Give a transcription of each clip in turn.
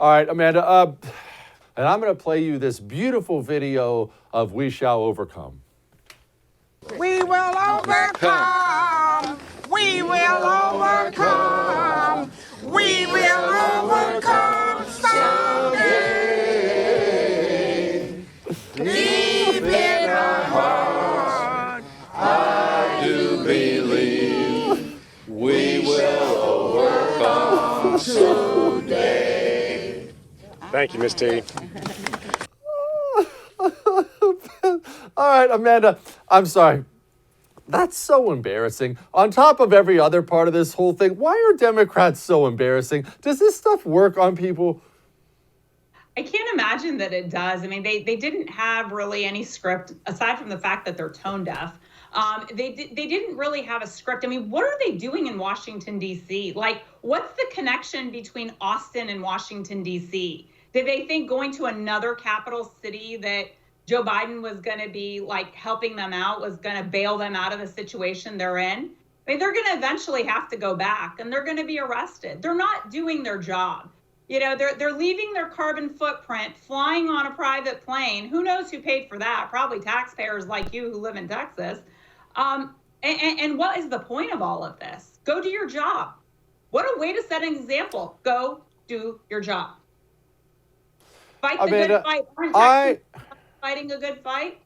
All right, Amanda, and I'm going to play you this beautiful video of We Shall Overcome. We will overcome. We will overcome. We will overcome someday. Deep in our heart, I do believe we will overcome someday. Thank you, Miss T. All right, Amanda, I'm sorry. That's so embarrassing. On top of every other part of this whole thing, why are Democrats so embarrassing? Does this stuff work on people? I can't imagine that it does. I mean, they didn't have really any script, aside from the fact that they're tone deaf. They didn't really have a script. I mean, what are they doing in Washington, D.C.? Like, what's the connection between Austin and Washington, D.C.? Did they think going to another capital city that Joe Biden was going to be like helping them out, was going to bail them out of the situation they're in? I mean, they're going to eventually have to go back and they're going to be arrested. They're not doing their job. You know, they're leaving their carbon footprint, flying on a private plane. Who knows who paid for that? Probably taxpayers like you who live in Texas. And what is the point of all of this? Go do your job. What a way to set an example. Go do your job. Fight the good fight. Aren't Texans fighting a good fight?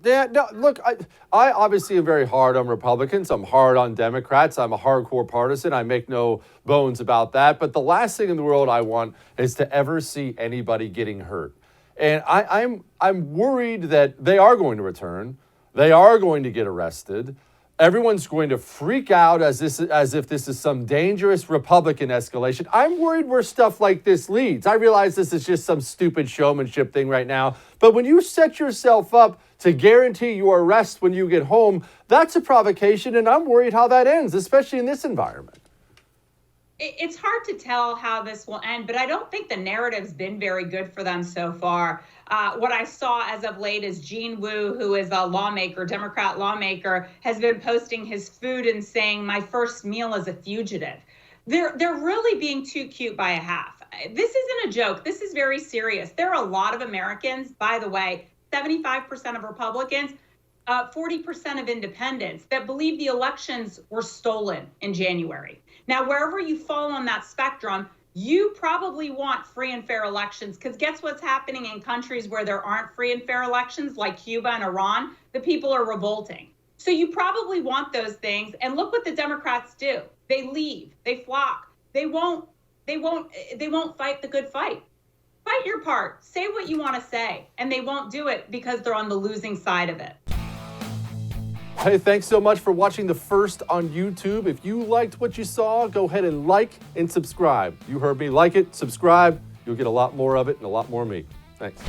Yeah, no, look, I obviously am very hard on Republicans. I'm hard on Democrats. I'm a hardcore partisan. I make no bones about that. But the last thing in the world I want is to ever see anybody getting hurt. And I'm worried that they are going to return. They are going to get arrested. Everyone's going to freak out as if this is some dangerous Republican escalation. I'm worried where stuff like this leads. I realize this is just some stupid showmanship thing right now. But when you set yourself up to guarantee your arrest when you get home, that's a provocation, and I'm worried how that ends, especially in this environment. It's hard to tell how this will end, but I don't think the narrative's been very good for them so far. What I saw as of late is Gene Wu, who is a lawmaker, Democrat lawmaker, has been posting his food and saying, "My first meal as a fugitive." They're really being too cute by a half. This isn't a joke. This is very serious. There are a lot of Americans, by the way, 75% of Republicans, 40% of independents that believe the elections were stolen in January. Now, wherever you fall on that spectrum, you probably want free and fair elections, because guess what's happening in countries where there aren't free and fair elections, like Cuba and Iran? The people are revolting. So you probably want those things. And look what the Democrats do. They leave, they flock. They won't fight the good fight. Fight your part. Say what you want to say. And they won't do it because they're on the losing side of it. Hey, thanks so much for watching The First on YouTube. If you liked what you saw, go ahead and like and subscribe. You heard me. Like it, subscribe. You'll get a lot more of it and a lot more of me. Thanks.